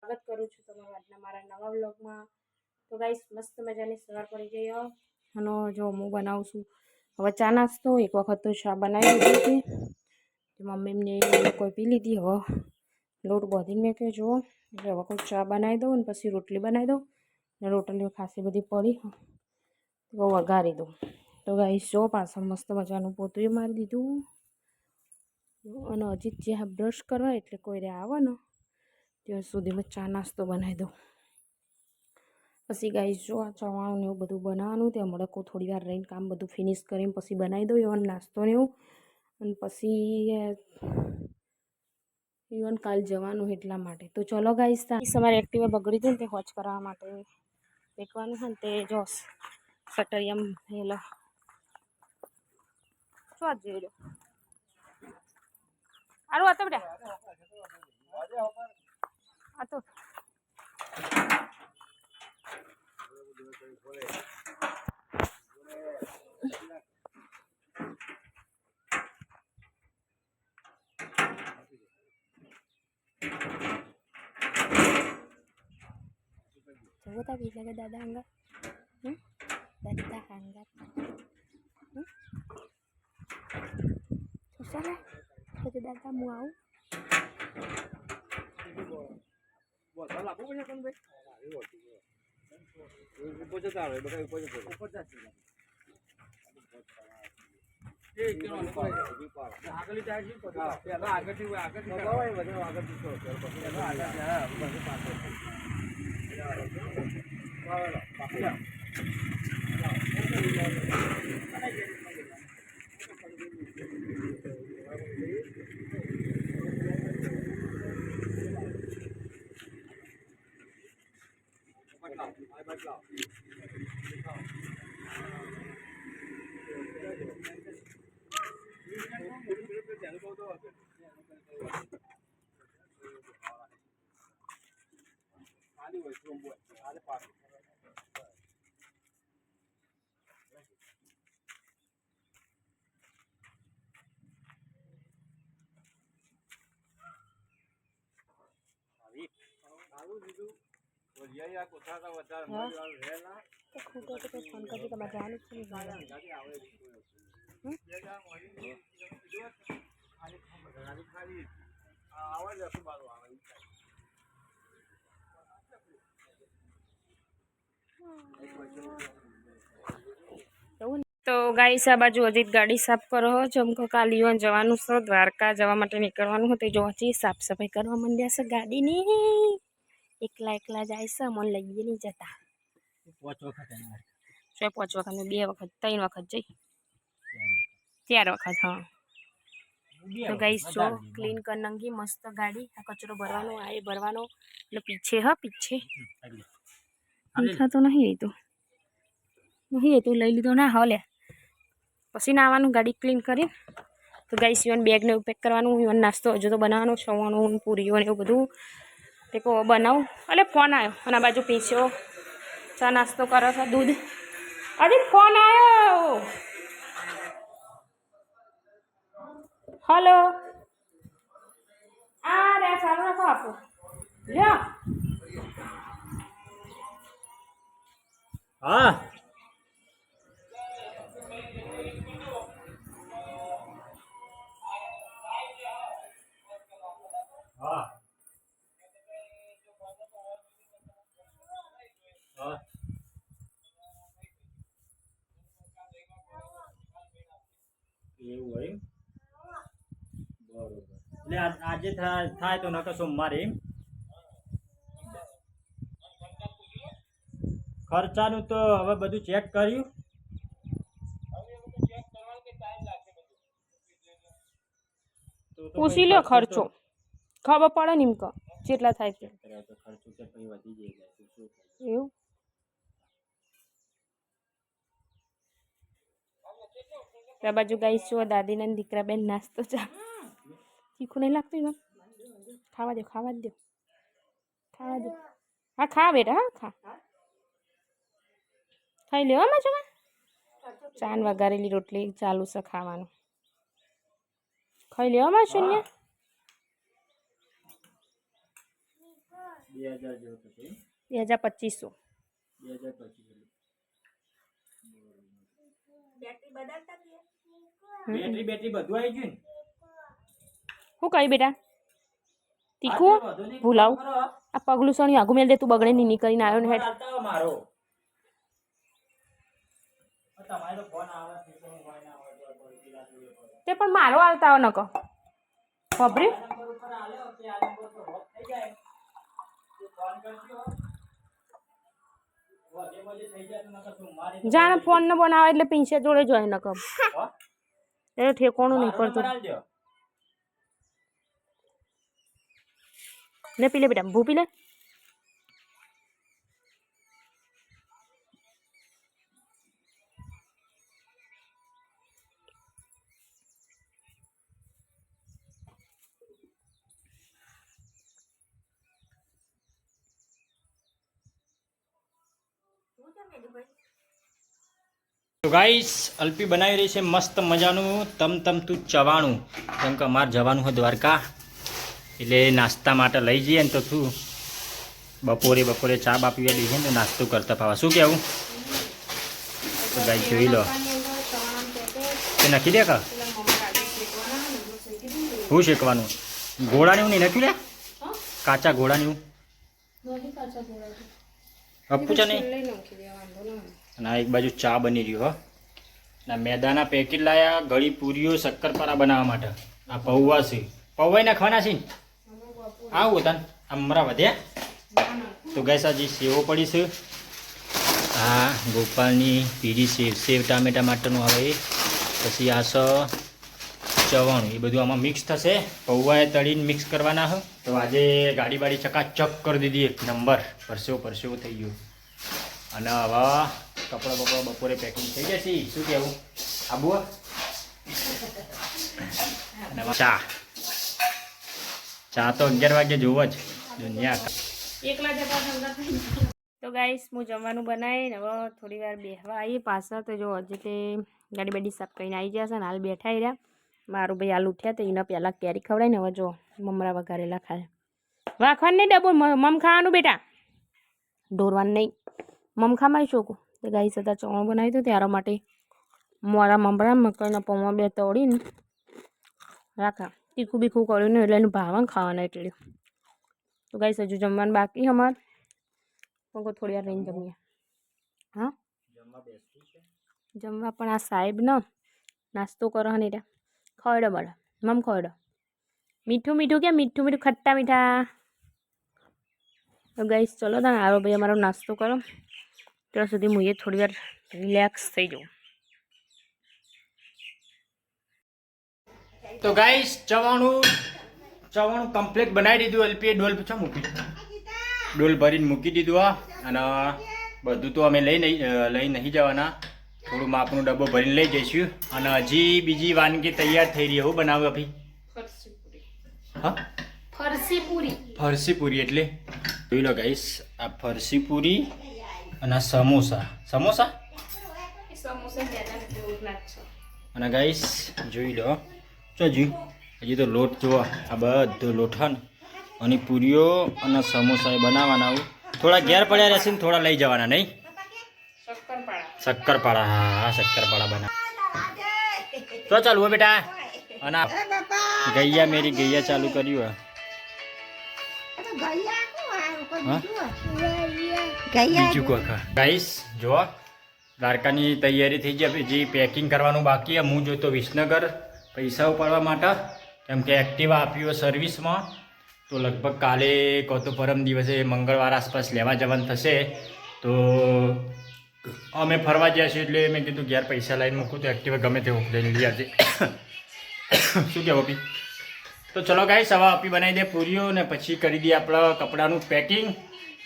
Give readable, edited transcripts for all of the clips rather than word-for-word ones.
સ્વાગત કરું છું તમારા આજના મારા નવા વ્લોગમાં। તો ગાઈસ મસ્ત મજાની સવાર પડી ગઈ અને જો હું બનાવું છું હવે ચા નાસ્તો। એક વખત તો ચા બનાવી લીધી હતી, મમ્મીને કોઈ પી લીધી। હવે લોટ બાંધીને મેં કે જો એટલે હવે કોઈ ચા બનાવી દઉં ને પછી રોટલી બનાવી દઉં ને રોટલીઓ ખાસી બધી પડી તો વઘારી દઉં। તો ગાઈસ જો પાછળ મસ્ત મજાનું પોતું મારી દીધું અને હજી જે બ્રશ કરવા એટલે કોઈ રે આવે ને ત્યાં સુધીમાં ચા નાસ્તો બનાવી દઉં। પછી ગાઈસ જો આ ચવાણું ને એવું બધું બનાવવાનું તે હમણાં થોડી વાર રહીને કામ બધું ફિનિશ કરીને પછી બનાવી દઉં એવો નાસ્તો ને એવું। અને પછી ઇવન કાલ જવાનું એટલા માટે। તો ચલો ગાઈસ તમારી એક્ટિવા બગડી હતી ને તે હોચ કરવા માટે દેખવાનું છે ને તે જો સટરિયમ હેલો શું જઈ રહ્યો આરું હતો બેટા આ તો જવો તા બીજ લાગે દાદા હંગા દાદા હંગા ચાલે તો દાદા હું આવું ફોન કરજો તમારે જવાનું છે તો ગાઈસ આ બાજુ અજીત ગાડી સાફ કરો ચમકો કાલ યુવાન જવાનું છે દ્વારકા જવા માટે નીકળવાનું હતું જો હજી સાફ સફાઈ કરવા માંડ્યા છે ગાડીની એકલા એકલા જાય છે મને લઈએ નહીં જતા 5 વખત 2 વખત 3 વખત જઈ 4 વખત હા તો ગાઈસ જો ક્લીન કર નંગી મસ્ત ગાડી આ કચરો ભરવાનો આ એ ભરવાનો એટલે પીછે હા પીછે દેખાતો નહીં એ તો લઈ લીધો ના હાલે પછી નાવાનું ગાડી ક્લીન કરી તો ગાઈસ ઇવન બેગને પેક કરવાનું ઇવન નાસ્તો હજુ તો બનાવવાનો છવાનું પૂરીઓ ને એવું બધું તે કહો બનાવું એટલે ફોન આવ્યો અને આ બાજુ પીછો ચા નાસ્તો કરો છો દૂધ અરે ફોન આવ્યો હલો આ રે ચાલુ રાખો આપો લ્યો હા હા એવું હોય બરોબર એટલે આજે થાય તો નકર સોમવારે ખર્ચાનું તો હવે બધું ચેક કર્યું પૂછી લો ખર્ચો ખબર પડે ને એમ કહો કેટલા થાય છે ખર્ચો કે પછી વધી જાય એવું આ બાજુ ગાઈસ જો દાદીના દીકરા બેન નાસ્તો ચા તીખું નહીં લાગતું એમાં ખાવા દો હા ખા બેટા હા ખા ખાઈ લેવામાં છો ચાન વઘારેલી રોટલી ચાલુ છે ખાવાનું ખાઈ લેવામાં શૂન્ય 2000 જેવો થશે. 2200. 2025. બેટરી બધું આવી ગયું ને. શું કહી બેટા તીખું ભૂલાવ આ પગલું સણી આગું મેલ દે તું બગડે નહીં કરીને આવ્યો ને હેઠ મારો તમારે તો ફોન આવે તે પણ મારો આવતા આવે નકો ખબરે જાણે ફોન ન બનાવે એટલે પૈસા જોડે જ હોય નકો એ ઠેકોણું નહીં પડતું લે પી લે બેટા ભૂ પી લે તો ગાઈસ અલ્પી બનાવી રહી છે મસ્ત મજાનું તમતું ચવાણું. કેમ કે અમારે જવાનું હોય દ્વારકા એટલે નાસ્તા માટે લઈ જઈએ ને તો શું બપોરે ચા બા પીવા દઈએ ને તો નાસ્તો કરતા પાવા. શું કહેવું? તો ગાઈસ જોઈ લો તે નાખી દે કા શું શેકવાનું ઘોડાને એવું નહીં નાખ્યું લે કાચા ઘોડાને એવું અપૂચા નહીં. અને આ એક બાજુ ચા બની રહ્યું હો. ના મેદાના પેકેટ લાયા ગળી પૂરીઓ શક્કરપારા બનાવવા માટે. આ પૌવા છે પૌવા નાખવાના છે ને આવું હતા અમરા વધ્યા. તો ગેસ હજી સેવો પડી છે. આ ગોપાલની પીરી સેવ ટામેટા માટેનું આવે. પછી આ ચવાણું એ બધું આમાં મિક્સ થશે. પૌવાએ તળીને મિક્સ કરવાના હોય. તો આજે ગાડી બાડી ચકાચક કરી દીધી એક નંબર. પરસેવો થઈ ગયો. અને હવે કપડાં બપોરે પેકિંગ થઈ જશે. શું કહેવું આબુ? અને ચા તો 11 વાગે જોવો જ દુનિયા. તો ગાઈસ હું જમવાનું બનાવીને હવે થોડી વાર બેસવા આવી પાછા. તો જો હજી તે ગાડી બાડી સાફ કરીને આવી ગયા છે ને હાલ બેઠા રહ્યા. મારું ભાઈ હાલ ઉઠ્યા તો એને પહેલાં કેરી ખવડાય ને હવે જો મમરા વઘારેલા ખાય. વાખવાનું નહીં ડબ્બો મમ ખાવાનું બેટા ઢોરવાનું નહીં મમ ખામાં શોખું. તો ગાઈસ હતા ચવાણું બનાવ્યું હતું ત્યારે માટે મોરા મમરા મકાઈના પૌવા 2 તળીને રાખા. તીખું બીખું કર્યું ને એટલે એનું ભાવન ખાવાના એટલે. તો ગાઈસ હજુ જમવાનું બાકી અમારે થોડી વાર રહીને જમીએ. હા જમવા પણ આ સાહેબ ને નાસ્તો કરો ને એટલે ખવડો બળા મમ ખવડો મીઠું કે મીઠું ખટ્ટા મીઠા. તો ગાઈસ ચલો તા આરો ભાઈ અમારો નાસ્તો કરો ત્યાં સુધી હું એ થોડી વાર રિલેક્સ થઈ જાઉં. તો ગાઈસ ચવાણું કમ્પ્લીટ બનાવી દીધું. અલ્પીએ ડોલ પૂછા મૂકી ડોલ ભરીને મૂકી દીધું. અને બધું તો અમે લઈ નહીં જવાના. થોડું માપનો ડબ્બો ભરીને લઈ જઈશું. અને હજી બીજી વાનગી તૈયાર થઈ રહી. હું બનાવું અભી હા ફરસી પૂરી એટલે જોઈ લો ગાઈસ આ ફરસી પૂરી અને સમોસા અને ગાઈસ જોઈ લો હજી તો લોટ જુઓ આ બધો લોઠન અને પૂરીઓ અને સમોસા એ બનાવવાના. થોડા ઘેર પડ્યા રહેશે ને થોડા લઈ જવાના નહીં. શક્કરપાળા હા શક્કરપાળા બના તો ચાલુ હો બેટા. અને ગૈયા મેરી ગૈયા ચાલુ કર્યું બીજું કોઈ ગાઈસ જો દ્વારકાની તૈયારી થઈ ગઈ. જે પેકિંગ કરવાનું બાકી હું જોતો વિસનગર પૈસા ઉપાડવા માટે. કેમ કે એક્ટિવા આપ્યું સર્વિસમાં. તો લગભગ કાલે કહો તો પરમ દિવસે મંગળવાર આસપાસ લેવા જવાનું થશે. તો અમે ફરવા ગયા છીએ એટલે મેં કીધું ઘેર પૈસા લઈને મૂકું તો એક્ટિવા ગમે તેવું લઈને લઈ આવજે. શું કહેવું અપી? તો ચલો ગાઈસ હવે અપી બનાવી દે પૂરીઓ ને પછી કરી દઈએ આપણા કપડાનું પેકિંગ.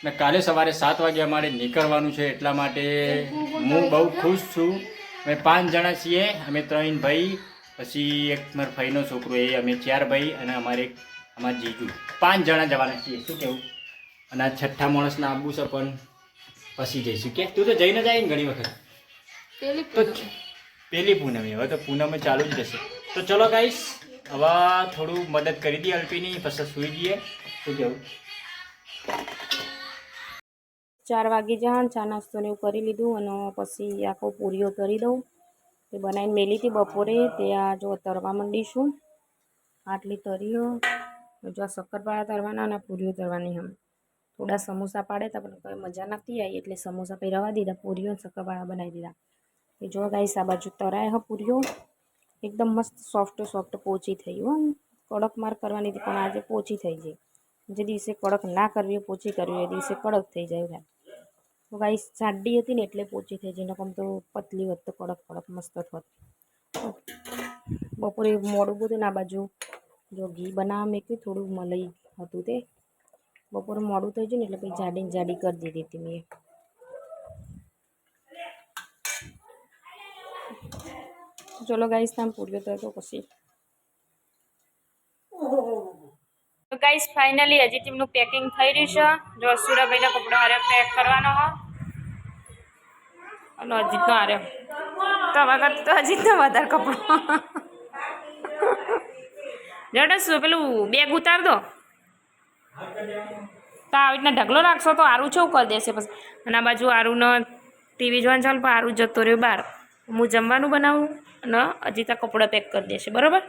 ને કાલે સવારે 7 વાગે અમારે નીકળવાનું છે. એટલા માટે હું બહુ ખુશ છું. અમે 5 જણા છીએ. અમે 3 ભાઈ પછી એક મારા ભાઈનો છોકરો એ અમે 4 ભાઈ અને અમારા જીજુ 5 જણા જવાના છીએ. શું કહેવું? અને આ છઠ્ઠા માણસને આવવું છે પણ પછી જઈશું. કે તું તો જઈને જાય ને ઘણી વખત તો પેલી પૂનમ હવે તો પૂનમ ચાલુ જ રહેશે. તો ચલો ગાઈસ હવે થોડું મદદ કરી દઈએ અલ્પીની પછી સુઈ જઈએ. શું કહેવું? 4 વાગી જાય. ચા નાસ્તો ને એવું કરી લીધું અને પછી આખો પૂરીઓ તરી દઉં. તે બનાવીને મેલી હતી બપોરે. તે આ જો તરવા માંડીશું. આટલી તરીઓ જો શક્કરપારા તરવાના અને પૂરીઓ તરવાની. હમ થોડા સમોસા પાડ્યા હતા પણ મજા નથી આવી એટલે સમોસા પછી રવા દીધા. પૂરીઓ શક્કરપારા બનાવી દીધા. એ જો ગાઈસ આ બાજુ તરાય પૂરીઓ એકદમ મસ્ત સોફ્ટ પોચી થઈ હો. કડક માર કરવાની હતી પણ આજે પોચી થઈ જાય. જે દિવસે કડક ના કરવી હોય પોચી કરવી હોય એ દિવસે કડક થઈ જાય. તો ગાઈસ જાડી હતી ને એટલે પોચી થઈ જાય. નકમ તો પતલી હોત તો કડક મસ્ત હોત. બપોરે મોડું બધું ના બાજુ જો ઘી બનાવવા મેં થોડું મલાઈ હતું તે બપોરે મોડું થઈ ગયું ને એટલે પછી જાડી કરી દીધી હતી મેં. ચલો ગાઈસ તમે પૂરીઓ તો પછી તો ગાઈસ ફાઇનલી હજી તેમનું પેકિંગ થઈ રહ્યું છે. જો સુરાભાઈના કપડા હારે પેક કરવાનો હો અને અજીતનો હારે તો વખત તો અજીતનો વધારે કપડો જડે શું પેલું બેગ ઉતાર દો તો આવી રીતના ઢગલો રાખશો તો આરું શું કરી દેશે પછી. અને આ બાજુ આરુંનો ટીવી જોવાનું ચાલ પણ આરું જતો રહ્યો બહાર. હું જમવાનું બનાવું અને અજીતા કપડાં પેક કરી દેશે બરાબર.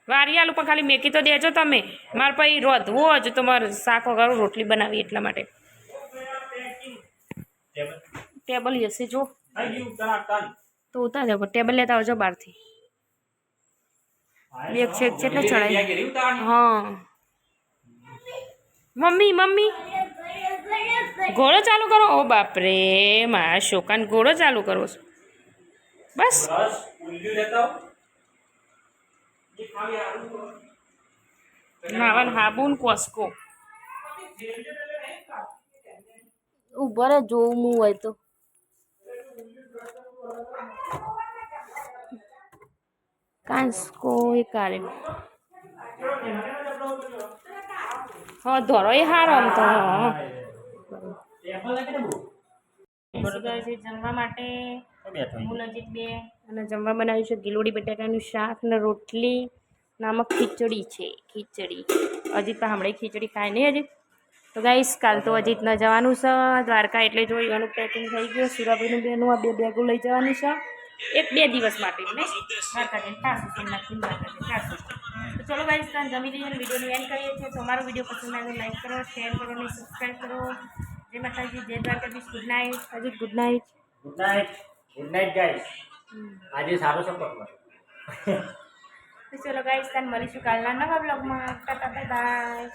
વારી આલું પણ ખાલી મેકી તો દેજો તમે. મારે પછી રોધવું હોય તો મારે શાક વગર રોટલી બનાવી એટલા માટે. ટેબલ હશે જો તો ઉતાર જાવ ટેબલ લેતા આવજો બહારથી. બેગ છે એટલે ચડાય. હા મમ્મી ઘોડો ચાલુ કરો. ઓ બાપરે મારા શોકાન ઘોડો ચાલુ કરવો છે બસ. નાવન હાબુન કોસ્કો ઉભો રે જોવું હું હોય તો કાંસકો એ કાઢે. હા ધોરો એ હારો આમ તો. જમવા માટે મુલજીત બે અને જમવા બનાવ્યું છે ગિલોડી બટાકાનું શાક ને રોટલી નામક ખીચડી છે. ખીચડી અજીત તો હમણાં ખીચડી ખાય નહીં અજીત. તો ગાઈસ કાલ તો અજીતને જવાનું છે દ્વારકા એટલે જો એનું પેકિંગ થઈ ગયું. સુરાભાઈનું બેનું આ 2 બેગો લઈ જવાની છે 1-2 દિવસ માટે ને દ્વારકા જઈને પાછું સોમનાથથી દ્વારકા જઈને પાછું. તો ચલો ગાઈસ તમે જમી લઈએ વિડીયોની એન્ડ કરીએ છીએ. તો અમારો વિડીયો પસંદ આવે લાઈક કરો શેર કરો અને સબસ્ક્રાઈબ કરો. જય માતાજી જય Dwarkadhish. Good night Ajit. Good night. Good night guys. આજે સારો સપોર્ટ મળ્યો. તો ચલો ગાઈસ તમે મળીશું કાલના નવા બ્લોગમાં. Tata bye bye.